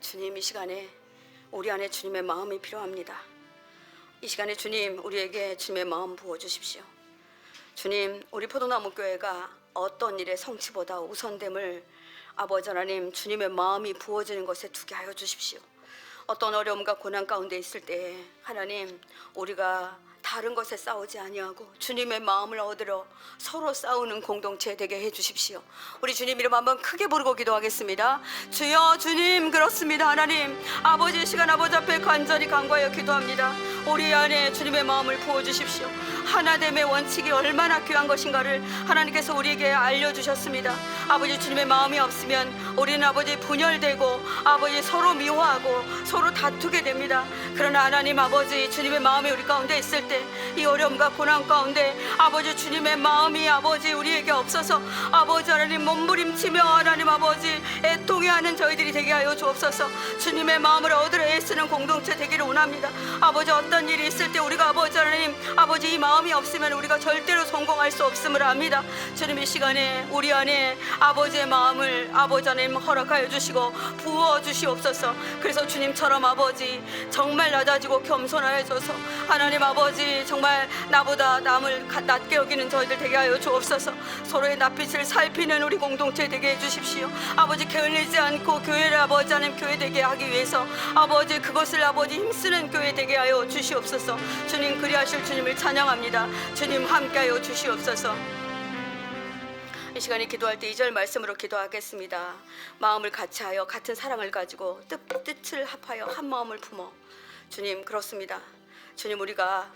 주님, 이 시간에 우리 안에 주님의 마음이 필요합니다. 이 시간에 주님, 우리에게 주님의 마음 부어주십시오. 주님, 우리 포도나무 교회가 어떤 일의 성취보다 우선됨을 아버지 하나님, 주님의 마음이 부어지는 것에 두게 하여 주십시오. 어떤 어려움과 고난 가운데 있을 때 하나님, 우리가 다른 것에 싸우지 아니하고 주님의 마음을 얻으러 서로 싸우는 공동체 되게 해주십시오. 우리 주님 이름 한번 크게 부르고 기도하겠습니다. 주여, 주님, 그렇습니다. 하나님 아버지, 이 시간 아버지 앞에 간절히 간구하여 기도합니다. 우리 안에 주님의 마음을 부어주십시오. 하나됨의 원칙이 얼마나 귀한 것인가를 하나님께서 우리에게 알려주셨습니다. 아버지, 주님의 마음이 없으면 우리는 아버지 분열되고 아버지 서로 미워하고 서로 다투게 됩니다. 그러나 하나님 아버지, 주님의 마음이 우리 가운데 있을 때 이 어려움과 고난 가운데 아버지 주님의 마음이 아버지 우리에게 없어서 아버지 하나님 몸부림치며 하나님 아버지 애통해하는 저희들이 되게 하여 주옵소서. 주님의 마음을 얻으려 애쓰는 공동체 되기를 원합니다. 아버지, 어떤 일이 있을 때 우리가 아버지 하나님 아버지 이 마음이 없으면 우리가 절대로 성공할 수 없음을 압니다. 주님, 이 시간에 우리 안에 아버지의 마음을 아버지 하나님 허락하여 주시고 부어 주시옵소서. 그래서 주님처럼 아버지 정말 낮아지고 겸손하여져서 하나님 아버지 정말 나보다 남을 낮게 여기는 저희들 되게 하여 주옵소서. 서로의 낯빛을 살피는 우리 공동체 되게 해주십시오. 아버지, 게을리지 않고 교회를 아버지 하나님 교회 되게 하기 위해서 아버지 그것을 아버지 힘쓰는 교회 되게 하여 주시옵소서. 주님, 그리하실 주님을 찬양합니다. 주님, 함께하여 주시옵소서. 이 시간에 기도할 때 2절 말씀으로 기도하겠습니다. 마음을 같이하여 같은 사랑을 가지고 뜻을 합하여 한 마음을 품어. 주님, 그렇습니다. 주님, 우리가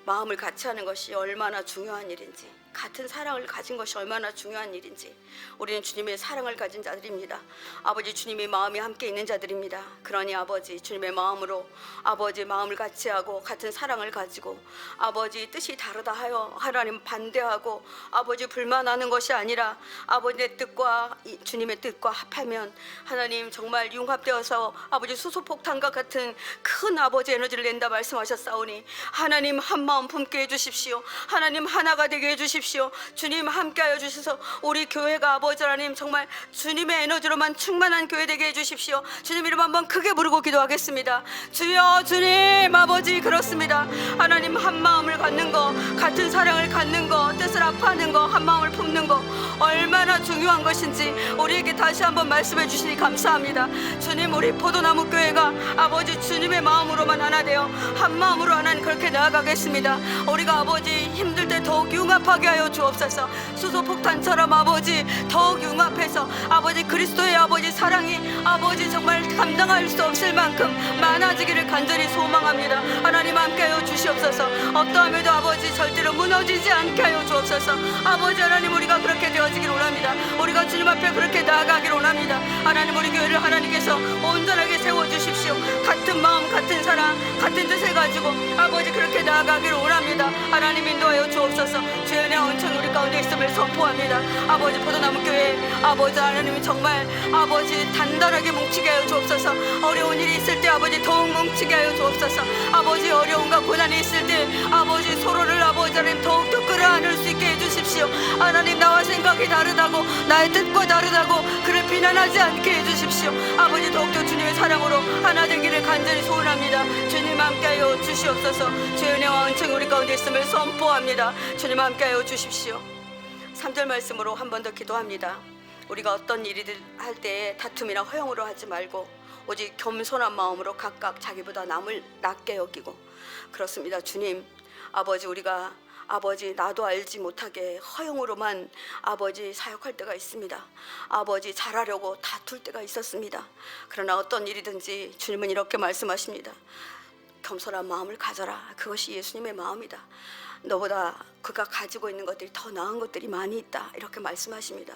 마음을 같이 하는 것이 얼마나 중요한 일인지, 같은 사랑을 가진 것이 얼마나 중요한 일인지, 우리는 주님의 사랑을 가진 자들입니다. 아버지, 주님의 마음이 함께 있는 자들입니다. 그러니 아버지, 주님의 마음으로 아버지 마음을 같이 하고 같은 사랑을 가지고 아버지 뜻이 다르다 하여 하나님 반대하고 아버지 불만하는 것이 아니라 아버지의 뜻과 주님의 뜻과 합하면 하나님 정말 융합되어서 아버지 수소폭탄과 같은 큰 아버지 에너지를 낸다 말씀하셨사오니 하나님 한 마음 품게 해주십시오. 하나님 하나가 되게 해주십시오. 주님, 함께하여 주셔서 우리 교회가 아버지 하나님 정말 주님의 에너지로만 충만한 교회 되게 해주십시오. 주님 이름 한번 크게 부르고 기도하겠습니다. 주여, 주님 아버지, 그렇습니다. 하나님 한 마음을 갖는 거, 같은 사랑을 갖는 거, 뜻을 합하는 거, 한 마음을 품는 거 얼마나 중요한 것인지 우리에게 다시 한번 말씀해 주시니 감사합니다. 주님, 우리 포도나무 교회가 아버지 주님의 마음으로만 하나 되어 한 마음으로 하나님 그렇게 나아가겠습니다. 우리가 아버지 힘들 때 더욱 융합하게 하여 주옵소서. 수소폭탄처럼 아버지 더욱 융합해서 아버지 그리스도의 아버지 사랑이 아버지 정말 감당할 수 없을 만큼 많아지기를 간절히 소망합니다. 하나님 함께하여 주시옵소서. 어떠함에도 아버지 절대로 무너지지 않게 하여 주옵소서. 아버지 하나님, 우리가 그렇게 되어지기를 원합니다. 우리가 주님 앞에 그렇게 나아가기를 원합니다. 하나님, 우리 교회를 하나님께서 온전하게 세워주십시오. 같은 마음, 같은 사랑, 같은 뜻을 가지고 아버지 그렇게 나아가기를 원합니다. 하나님 인도하여 주옵소서. 주의 은혜와 은총이 우리 가운데 있음을 선포합니다. 아버지 포도나무 교회 아버지 하나님이 정말 아버지 단단하게 뭉치게 하여 주옵소서. 어려운 일이 있을 때 아버지 더욱 뭉치게 하여 주옵소서. 아버지 어려움과 고난이 있을 때 아버지 서로를 아버지 하나님 더욱더 끌어안을 수 있게 해주십시오. 하나님, 나와 생각이 다르다고 나의 뜻과 다르다고 그를 비난하지 않게 해주십시오. 아버지 더욱더 주님의 사랑으로 하나 되기를 간절히 소원합니다. 주님 함께하여 주시옵소서. 주의 은혜와 은총이 우리 가운데 있음을 선포합니다. 주님 함께하여 주십시오. 3절 말씀으로 한 번 더 기도합니다. 우리가 어떤 일이든 할 때 다툼이나 허용으로 하지 말고 오직 겸손한 마음으로 각각 자기보다 남을 낮게 여기고. 그렇습니다. 주님 아버지, 우리가 아버지 나도 알지 못하게 허용으로만 아버지 사역할 때가 있습니다. 아버지 잘하려고 다툴 때가 있었습니다. 그러나 어떤 일이든지 주님은 이렇게 말씀하십니다. 겸손한 마음을 가져라. 그것이 예수님의 마음이다. 너보다 그가 가지고 있는 것들이 더 나은 것들이 많이 있다. 이렇게 말씀하십니다.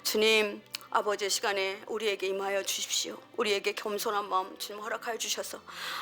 주님 아버지 시간에 우리에게 임하여 주십시오. 우리에게 겸손한 마음 주님 허락하여 주셔서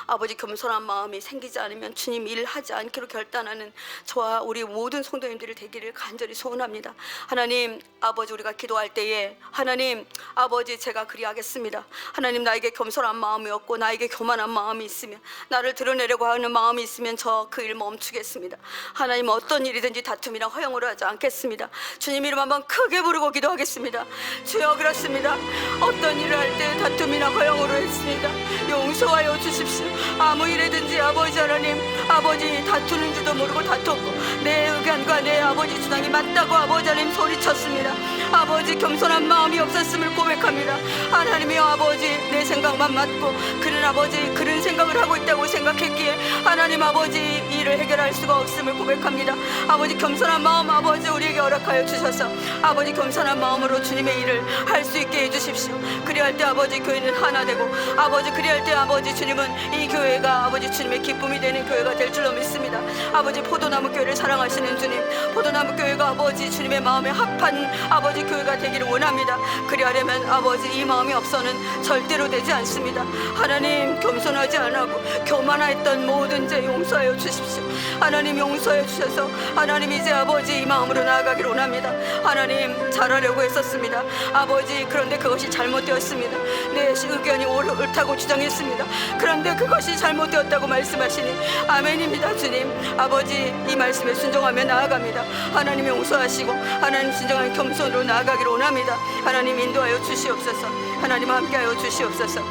아버지 겸손한 마음이 생기지 않으면 주님 일하지 않기로 결단하는 저와 우리 모든 성도님들이 되기를 간절히 소원합니다. 하나님 아버지 우리가 기도할 때에 하나님 아버지 제가 그리하겠습니다. 하나님 나에게 겸손한 마음이 없고 나에게 교만한 마음이 있으면 나를 드러내려고 하는 마음이 있으면 저 그 일 멈추겠습니다. 하나님 어떤 일이든지 다툼이나 허용으로 하지 않겠습니다. 주님 이름 한번 크게 부르고 기도하겠습니다. 주여 그렇습니다. 어떤 일을 할 때 다툼이나 허용으로 했습니다. 용서하여 주십시오. 아무 일이든지 아버지 하나님 아버지 다투는 줄도 모르고 다퉜고 내 의견과 내 아버지 주장이 맞다고 아버지 하나님 소리쳤습니다. 아버지 겸손한 마음이 없었음을 고백합니다. 하나님이여 아버지 내 생각만 맞고 그는 아버지 그런 생각을 하고 있다고 생각했기에 하나님 아버지 일을 해결할 수가 없음을 고백합니다. 아버지 겸손한 마음 아버지 우리에게 허락하여 주셔서 아버지 겸손한 마음으로 주님의 일을 할 수 있게 해주십시오. 그리할 때 아버지 교회는 하나 되고 아버지 그리할 때 아버지 주님은 이 교회가 아버지 주님의 기쁨이 되는 교회가 될 줄로 믿습니다. 아버지 포도나무 교회를 사랑하시는 주님 포도나무 교회가 아버지 주님의 마음에 합한 아버지 교회가 되기를 원합니다. 그리하려면 아버지 이 마음이 없어는 절대로 되지 않습니다. 하나님 겸손하지 않고 교만했던 모든 죄 용서하여 주십시오. 하나님 용서해 주셔서 하나님 이제 아버지 이 마음으로 나아가기를 원합니다. 하나님 잘하려고 했었습니다. 아버지 그런데 그것이 잘못되었습니다. 내 의견이 옳다고 주장했습니다. 그런데 그것이 잘못되었다고 말씀하시니 아멘입니다. 주님 아버지 이 말씀에 순종하며 나아갑니다. 하나님 용서하시고 하나님 진정한 겸손으로 나아가기를 원합니다. 하나님 인도하여 주시옵소서. 하나님 함께하여 주시옵소서.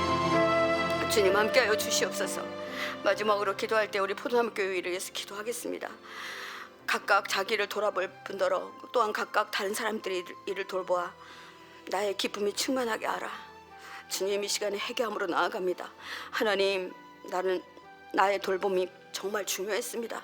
주님 함께하여 주시옵소서. 마지막으로 기도할 때 우리 포도나무 교회 일을 위해서 기도하겠습니다. 각각 자기를 돌아볼 뿐더러 또한 각각 다른 사람들의 일을 돌보아 나의 기쁨이 충만하게 하라. 주님 이 시간에 회개함으로 나아갑니다. 하나님 나의 돌봄이 정말 중요했습니다.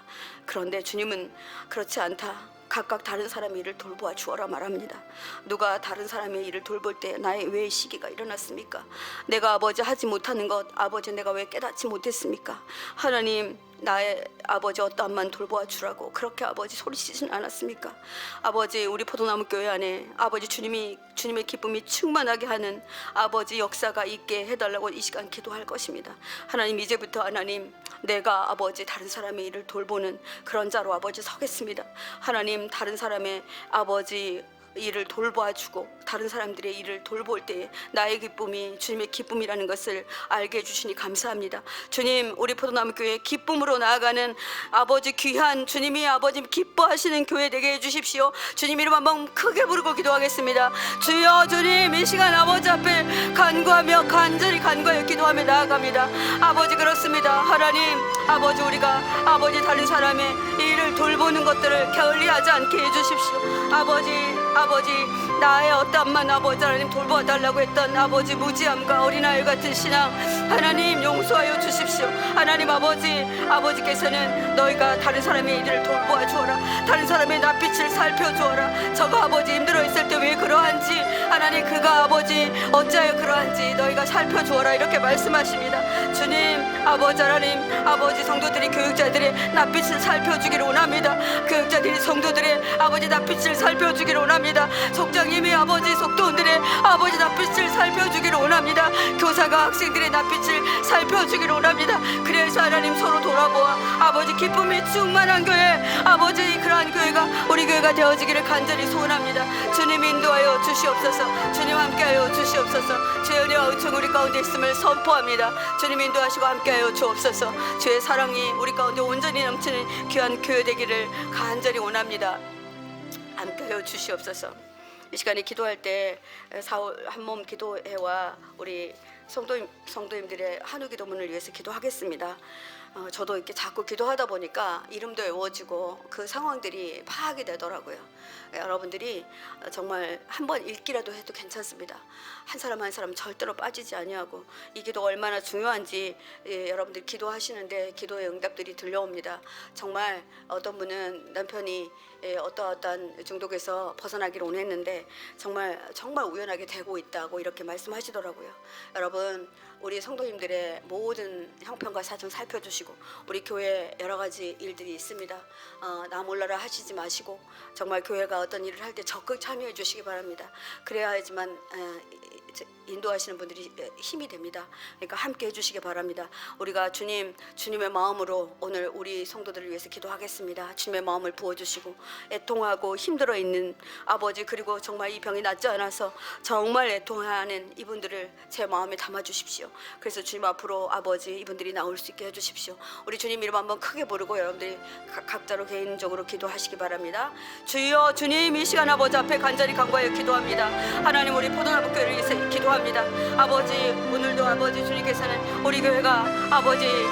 그런데 주님은 그렇지 않다. 각각 다른 사람의 일을 돌보아 주어라 말합니다. 누가 다른 사람의 일을 돌볼 때 나의 왜 시기가 일어났습니까? 내가 아버지 하지 못하는 것 아버지 내가 왜 깨닫지 못했습니까? 하나님 나의 아버지 어떠한만 돌보아 주라고 그렇게 아버지 소리치진 않았습니까? 아버지 우리 포도나무 교회 안에 아버지 주님의 기쁨이 충만하게 하는 아버지 역사가 있게 해달라고 이 시간 기도할 것입니다. 하나님 이제부터 하나님 내가 아버지 다른 사람의 일을 돌보는 그런 자로 아버지 서겠습니다. 하나님 다른 사람의 아버지 일을 돌봐주고 다른 사람들의 일을 돌볼 때 나의 기쁨이 주님의 기쁨이라는 것을 알게 해주시니 감사합니다. 주님 우리 포도나무 교회 기쁨으로 나아가는 아버지 귀한 주님이 아버지 기뻐하시는 교회 되게 해주십시오. 주님 이름 한번 크게 부르고 기도하겠습니다. 주여 주님 이 시간 아버지 앞에 간구하며 간절히 간구하여 기도하며 나아갑니다. 아버지 그렇습니다. 하나님 아버지 우리가 아버지 다른 사람의 일을 돌보는 것들을 게을리하지 않게 해주십시오. 아버지 나의 어떠한만 아버지 하나님 돌봐달라고 했던 아버지 무지함과 어린아이 같은 신앙 하나님 용서하여 주십시오. 하나님 아버지께서는 너희가 다른 사람의 일을 돌보아 주어라. 다른 사람의 낯빛을 살펴주어라. 저가 아버지 힘들어 있을 때 왜 그러한지 하나님 그가 아버지 어찌하여 그러한지 너희가 살펴주어라 이렇게 말씀하십니다. 주님 아버지 하나님 아버지 성도들이 교육자들의 낯빛을 살펴주기를 원합니다. 교육자들이 성도들의 아버지 낯빛을 살펴주기를 원합니다. 속장님이 아버지 속도원들의 아버지 낯빛을 살펴주기를 원합니다. 교사가 학생들의 낯빛을 살펴주기를 원합니다. 그래서 하나님 서로 돌아보아 아버지 기쁨이 충만한 교회 아버지 그러한 교회가 우리 교회가 되어지기를 간절히 소원합니다. 주님 인도하여 주시옵소서. 주님 함께하여 주시옵소서. 주의 은혜와 은총 우리 가운데 있음을 선포합니다. 주님 인도하시고 함께하여 주옵소서. 주의 사랑이 우리 가운데 온전히 넘치는 귀한 교회 되기를 간절히 원합니다. 함께하여 주시옵소서. 이 시간에 기도할 때 4월 한몸 기도회와 우리 성도님들의 한우 기도문을 위해서 기도하겠습니다. 저도 이렇게 자꾸 기도하다 보니까 이름도 외워지고 그 상황들이 파악이 되더라고요. 여러분들이 정말 한번 읽기라도 해도 괜찮습니다. 한 사람 한 사람 절대로 빠지지 아니하고 이 기도가 얼마나 중요한지 여러분들 기도하시는데 기도의 응답들이 들려옵니다. 정말 어떤 분은 남편이 어떠한 중독에서 벗어나기를 원했는데 정말 우연하게 되고 있다고 이렇게 말씀하시더라고요. 여러분 우리 성도님들의 모든 형편과 사정 살펴주시고 우리 교회 여러 가지 일들이 있습니다. 나 몰라라 하시지 마시고 정말 교회가 어떤 일을 할 때 적극 참여해 주시기 바랍니다. 그래야지만 인도하시는 분들이 힘이 됩니다. 그러니까 함께 해주시기 바랍니다. 우리가 주님의 마음으로 오늘 우리 성도들을 위해서 기도하겠습니다. 주님의 마음을 부어주시고 애통하고 힘들어 있는 아버지, 그리고 정말 이 병이 낫지 않아서 정말 애통하는 이분들을 제 마음에 담아주십시오. 그래서 주님 앞으로 아버지 이분들이 나올 수 있게 해주십시오. 우리 주님 이름 한번 크게 부르고 여러분들이 각자로 개인적으로 기도하시기 바랍니다. 주여, 주님 이 시간 아버지 앞에 간절히 간구하여 기도합니다. 하나님, 우리 포도나무 교회를 위해서 기도합니다. 아버지, 오늘도 아버지 주님께서는 우리 교회가 아버지